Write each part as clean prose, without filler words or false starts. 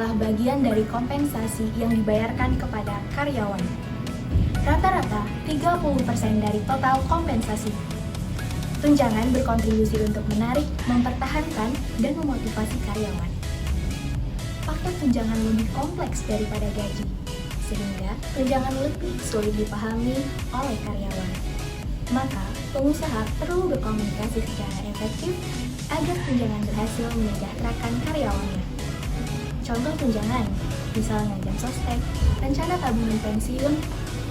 adalah bagian dari kompensasi yang dibayarkan kepada karyawan. Rata-rata 30% dari total kompensasi. Tunjangan berkontribusi untuk menarik, mempertahankan, dan memotivasi karyawan. Paket tunjangan lebih kompleks daripada gaji, sehingga tunjangan lebih sulit dipahami oleh karyawan. Maka, pengusaha perlu berkomunikasi secara efektif agar tunjangan berhasil menyejahterakan karyawannya. Contoh tunjangan, misalnya jam sostek, rencana tabungan pensiun,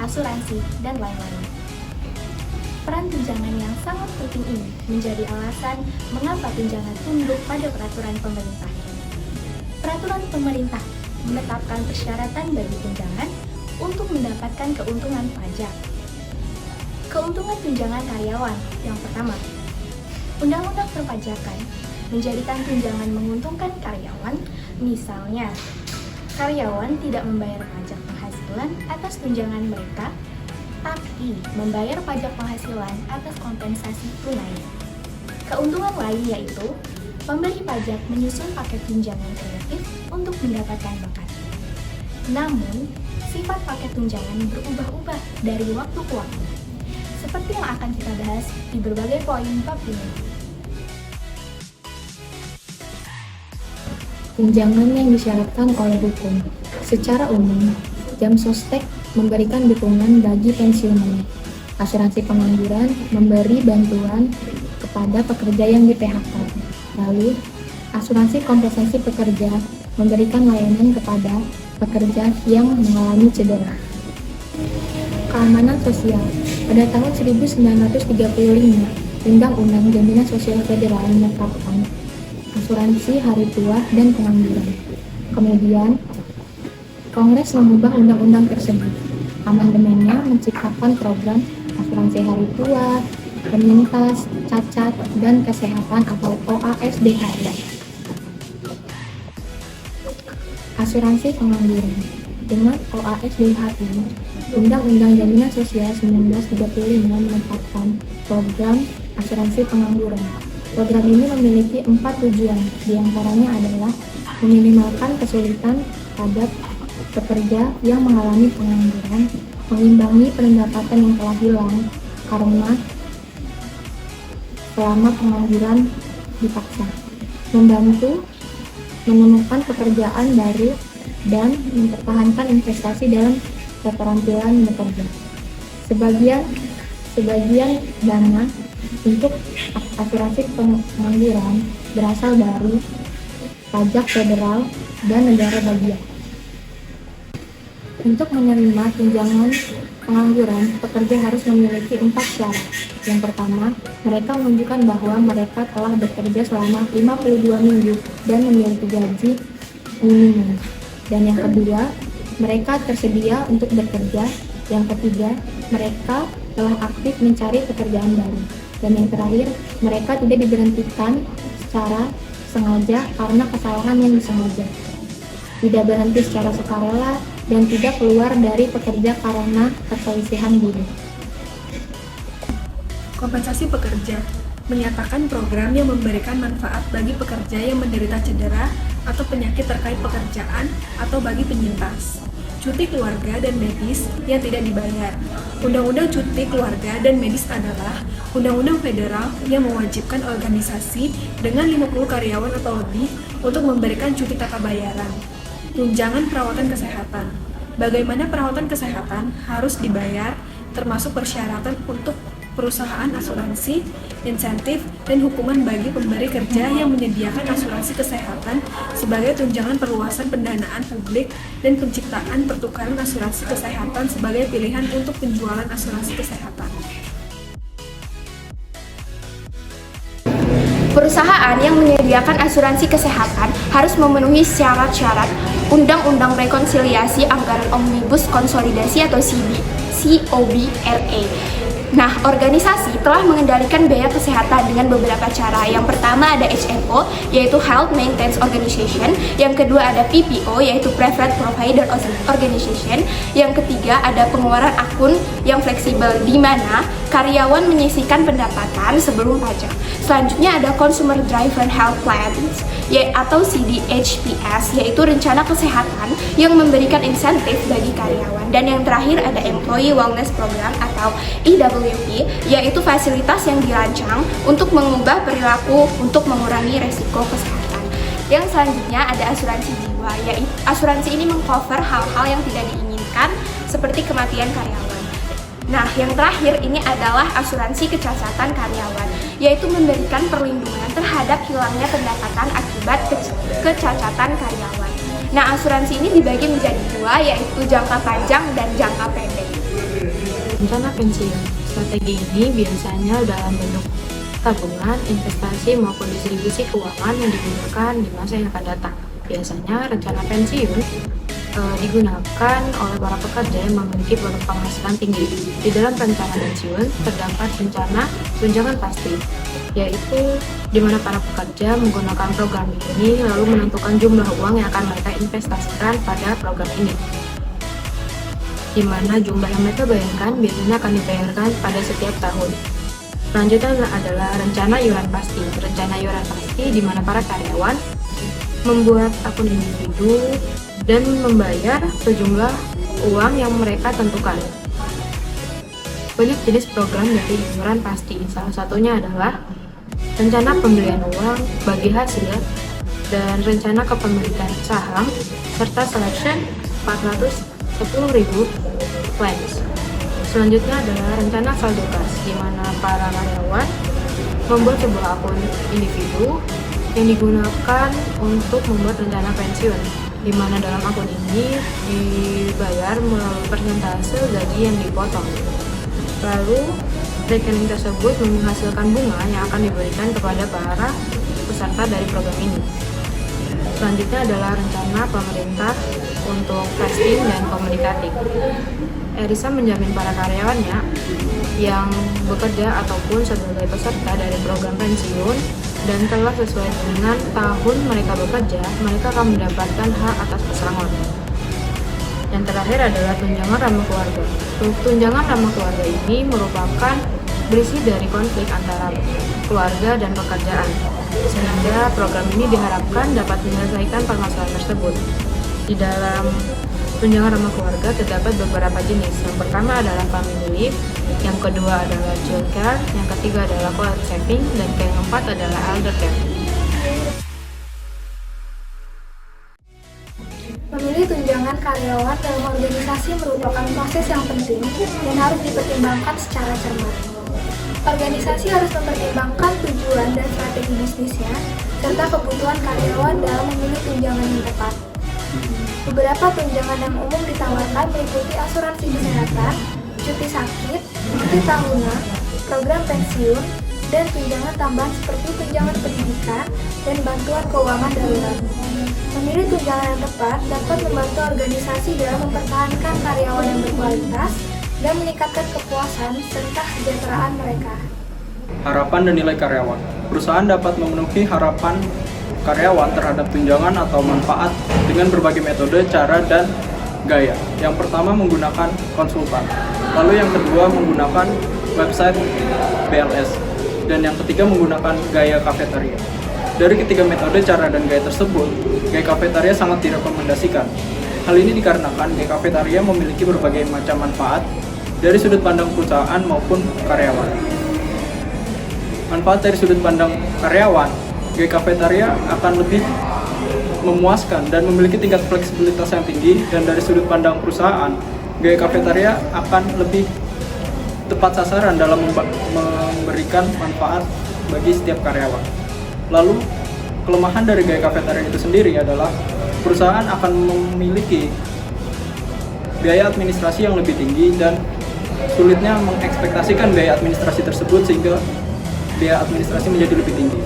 asuransi, dan lain-lain. Peran tunjangan yang sangat penting ini menjadi alasan mengapa tunjangan tunduk pada peraturan pemerintah. Peraturan pemerintah menetapkan persyaratan bagi tunjangan untuk mendapatkan keuntungan pajak. Keuntungan tunjangan karyawan yang pertama, Undang-Undang Perpajakan menjadikan tunjangan menguntungkan karyawan, misalnya karyawan tidak membayar pajak penghasilan atas tunjangan mereka, tapi membayar pajak penghasilan atas kompensasi tunai. Keuntungan lain yaitu pemberi pajak menyusun paket tunjangan kreatif untuk mendapatkan bakat. Namun, sifat paket tunjangan berubah-ubah dari waktu ke waktu, seperti yang akan kita bahas di berbagai poin bab ini. Tunjangan yang disyaratkan oleh hukum. Secara umum, jam sostek memberikan dukungan bagi pensiunan. Asuransi pengangguran memberi bantuan kepada pekerja yang di-PHK. Lalu, asuransi kompensasi pekerja memberikan layanan kepada pekerja yang mengalami cedera. Keamanan sosial. Pada tahun 1935, Undang-Undang Jaminan Sosial Federal menetapkan asuransi hari tua dan pengangguran. Kemudian, Kongres mengubah undang-undang tersebut. Amandemennya menciptakan program asuransi hari tua, penyintas, cacat, dan kesehatan atau OASDHI. Asuransi pengangguran. Dengan OASDHI, Undang-Undang Jaminan Sosial 1935 menetapkan program asuransi pengangguran. Program ini memiliki 4 tujuan, diantaranya adalah meminimalkan kesulitan pada pekerja yang mengalami pengangguran, mengimbangi pendapatan yang telah hilang karena selama pengangguran dipaksa, membantu menemukan pekerjaan baru, dan mempertahankan investasi dalam keterampilan bekerja. Sebagian dana untuk asuransi pengangguran berasal dari pajak federal dan negara bagian. Untuk menerima tunjangan pengangguran, pekerja harus memiliki 4 syarat. Yang pertama, mereka menunjukkan bahwa mereka telah bekerja selama 52 minggu dan memiliki gaji minimum. Dan yang kedua, mereka tersedia untuk bekerja. Yang ketiga, mereka telah aktif mencari pekerjaan baru. Dan yang terakhir, mereka tidak diberhentikan secara sengaja karena kesalahan yang disengaja, tidak berhenti secara sukarela, dan tidak keluar dari pekerja karena perselisihan buruh. Kompensasi pekerja menyatakan program yang memberikan manfaat bagi pekerja yang menderita cedera atau penyakit terkait pekerjaan atau bagi penyintas. Cuti keluarga dan medis yang tidak dibayar. Undang-Undang Cuti Keluarga dan Medis adalah undang-undang federal yang mewajibkan organisasi dengan 50 karyawan atau lebih untuk memberikan cuti tanpa bayaran. Tunjangan perawatan kesehatan. Bagaimana perawatan kesehatan harus dibayar, termasuk persyaratan untuk perusahaan asuransi, insentif, dan hukuman bagi pemberi kerja yang menyediakan asuransi kesehatan sebagai tunjangan perluasan pendanaan publik dan penciptaan pertukaran asuransi kesehatan sebagai pilihan untuk penjualan asuransi kesehatan. Perusahaan yang menyediakan asuransi kesehatan harus memenuhi syarat-syarat Undang-Undang Rekonsiliasi Anggaran Omnibus Konsolidasi atau COBRA. Nah, organisasi telah mengendalikan biaya kesehatan dengan beberapa cara. Yang pertama ada HMO, yaitu Health Maintenance Organization. Yang kedua ada PPO, yaitu Preferred Provider Organization. Yang ketiga ada pengeluaran akun yang fleksibel, di mana karyawan menyisihkan pendapatan sebelum pajak. Selanjutnya ada Consumer Driven Health Plans, atau CDHPS, yaitu rencana kesehatan yang memberikan insentif bagi karyawan. Dan yang terakhir ada Employee Wellness Program atau EWP, yaitu fasilitas yang dirancang untuk mengubah perilaku untuk mengurangi resiko kesehatan. Yang selanjutnya ada asuransi jiwa, yaitu asuransi ini mengcover hal-hal yang tidak diinginkan seperti kematian karyawan. Nah, yang terakhir ini adalah asuransi kecacatan karyawan, yaitu memberikan perlindungan terhadap hilangnya pendapatan akibat kecacatan karyawan. Nah, asuransi ini dibagi menjadi dua, yaitu jangka panjang dan jangka pendek. Rencana pensiun. Strategi ini biasanya dalam bentuk tabungan, investasi, maupun distribusi keuangan yang digunakan di masa yang akan datang. Biasanya rencana pensiun digunakan oleh para pekerja yang memiliki produk penghasilan tinggi. Di dalam rencana pensiun terdapat rencana tunjangan pasti, yaitu di mana para pekerja menggunakan program ini lalu menentukan jumlah uang yang akan mereka investasikan pada program ini, di mana jumlah yang mereka bayarkan biasanya akan dibayarkan pada setiap tahun. Selanjutnya adalah rencana iuran pasti. Rencana iuran pasti di mana para karyawan membuat akun individu dan membayar sejumlah uang yang mereka tentukan. Banyak jenis program dari iuran pasti. Salah satunya adalah rencana pembelian uang bagi hasil dan rencana kepemilikan saham serta selection 410.000 plans. Selanjutnya adalah rencana saldo kas, di mana para karyawan membuat sebuah akun individu yang digunakan untuk membuat rencana pensiun, di mana dalam akun ini dibayar melalui persentase gaji yang dipotong. Lalu rekening tersebut menghasilkan bunga yang akan diberikan kepada para peserta dari program ini. Selanjutnya adalah rencana pemerintah untuk testing dan komunikatif. Erisa menjamin para karyawannya yang bekerja ataupun sebagai peserta dari program pensiun dan telah sesuai dengan tahun mereka bekerja, mereka akan mendapatkan hak atas pesangon. Yang terakhir adalah tunjangan ramah keluarga. Tunjangan ramah keluarga ini merupakan berisi dari konflik antara keluarga dan pekerjaan, sehingga program ini diharapkan dapat menyelesaikan permasalahan tersebut. Di dalam tunjangan ramah keluarga terdapat beberapa jenis. Yang pertama adalah family leave, yang kedua adalah child care, yang ketiga adalah cost saving, dan yang keempat adalah elder care. Memilih tunjangan karyawan dalam organisasi merupakan proses yang penting dan harus dipertimbangkan secara cermat. Organisasi harus mempertimbangkan tujuan dan strategi bisnisnya, serta kebutuhan karyawan dalam memilih tunjangan yang tepat. Beberapa tunjangan yang umum ditawarkan meliputi asuransi kesehatan, cuti sakit, cuti tahunan, program pensiun, dan tunjangan tambahan seperti tunjangan pendidikan dan bantuan keuangan darurat. Memilih tunjangan yang tepat dapat membantu organisasi dalam mempertahankan karyawan yang berkualitas dan meningkatkan kepuasan serta kesejahteraan mereka. Harapan dan nilai karyawan. Perusahaan dapat memenuhi harapan karyawan terhadap tunjangan atau manfaat dengan berbagai metode, cara, dan gaya. Yang pertama menggunakan konsultan, lalu yang kedua menggunakan website BLS, dan yang ketiga menggunakan gaya kafetaria. Dari ketiga metode, cara, dan gaya tersebut, gaya kafetaria sangat direkomendasikan. Hal ini dikarenakan gaya kafetaria memiliki berbagai macam manfaat dari sudut pandang perusahaan maupun karyawan. Manfaat dari sudut pandang karyawan, gaya kafetaria akan lebih memuaskan dan memiliki tingkat fleksibilitas yang tinggi, dan dari sudut pandang perusahaan, gaya kafetaria akan lebih tepat sasaran dalam memberikan manfaat bagi setiap karyawan. Lalu, kelemahan dari gaya kafetaria itu sendiri adalah perusahaan akan memiliki biaya administrasi yang lebih tinggi dan sulitnya mengekspektasikan biaya administrasi tersebut sehingga biaya administrasi menjadi lebih tinggi.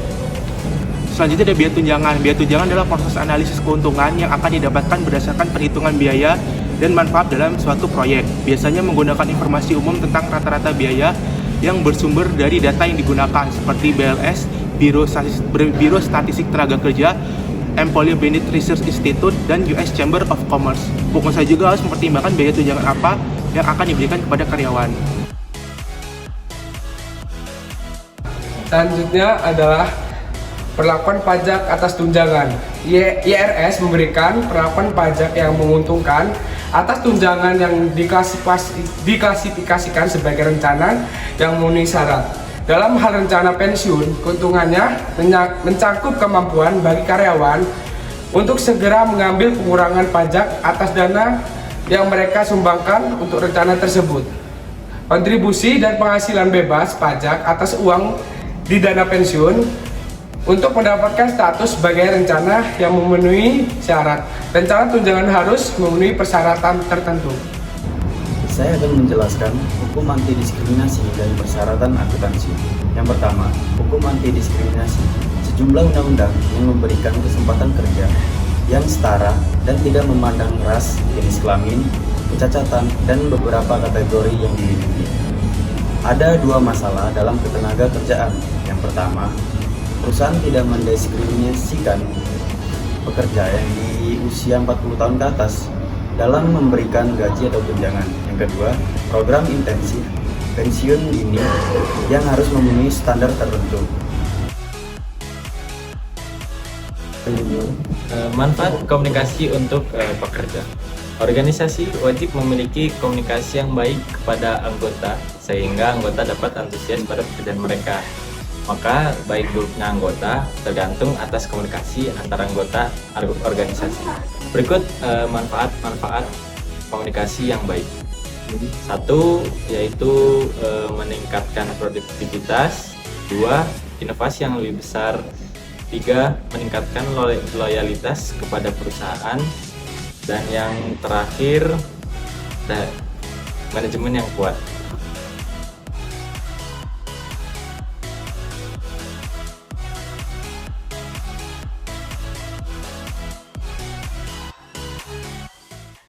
Selanjutnya ada biaya tunjangan. Biaya tunjangan adalah proses analisis keuntungan yang akan didapatkan berdasarkan perhitungan biaya dan manfaat dalam suatu proyek. Biasanya menggunakan informasi umum tentang rata-rata biaya yang bersumber dari data yang digunakan seperti BLS, Biro Statistik Tenaga Kerja, Employee Benefit Research Institute, dan US Chamber of Commerce. Pengusaha juga harus mempertimbangkan biaya tunjangan apa yang akan diberikan kepada karyawan. Selanjutnya adalah perlakuan pajak atas tunjangan. IRS memberikan perlakuan pajak yang menguntungkan atas tunjangan yang diklasifikasikan sebagai rencana yang memenuhi syarat. Dalam hal rencana pensiun, keuntungannya mencakup kemampuan bagi karyawan untuk segera mengambil pengurangan pajak atas dana yang mereka sumbangkan untuk rencana tersebut. Kontribusi dan penghasilan bebas pajak atas uang di dana pensiun untuk mendapatkan status sebagai rencana yang memenuhi syarat. Rencana tunjangan harus memenuhi persyaratan tertentu. Saya akan menjelaskan hukum anti diskriminasi dan persyaratan akuntansi. Yang pertama, hukum anti diskriminasi. Sejumlah undang-undang yang memberikan kesempatan kerja yang setara dan tidak memandang ras, jenis kelamin, kecacatan, dan beberapa kategori yang dilindungi. Ada dua masalah dalam ketenaga kerjaan. Yang pertama, perusahaan tidak mendiskriminasikan pekerja yang di usia 40 tahun ke atas dalam memberikan gaji atau tunjangan. Yang kedua, program intensif pensiun dini yang harus memenuhi standar tertentu. Manfaat komunikasi untuk pekerja. Organisasi wajib memiliki komunikasi yang baik kepada anggota sehingga anggota dapat antusias pada pekerjaan mereka. Maka baik buruknya anggota tergantung atas komunikasi antara anggota organisasi. Berikut manfaat-manfaat komunikasi yang baik. Satu, yaitu meningkatkan produktivitas. Dua, inovasi yang lebih besar. Tiga, meningkatkan loyalitas kepada perusahaan. Dan yang terakhir, manajemen yang kuat.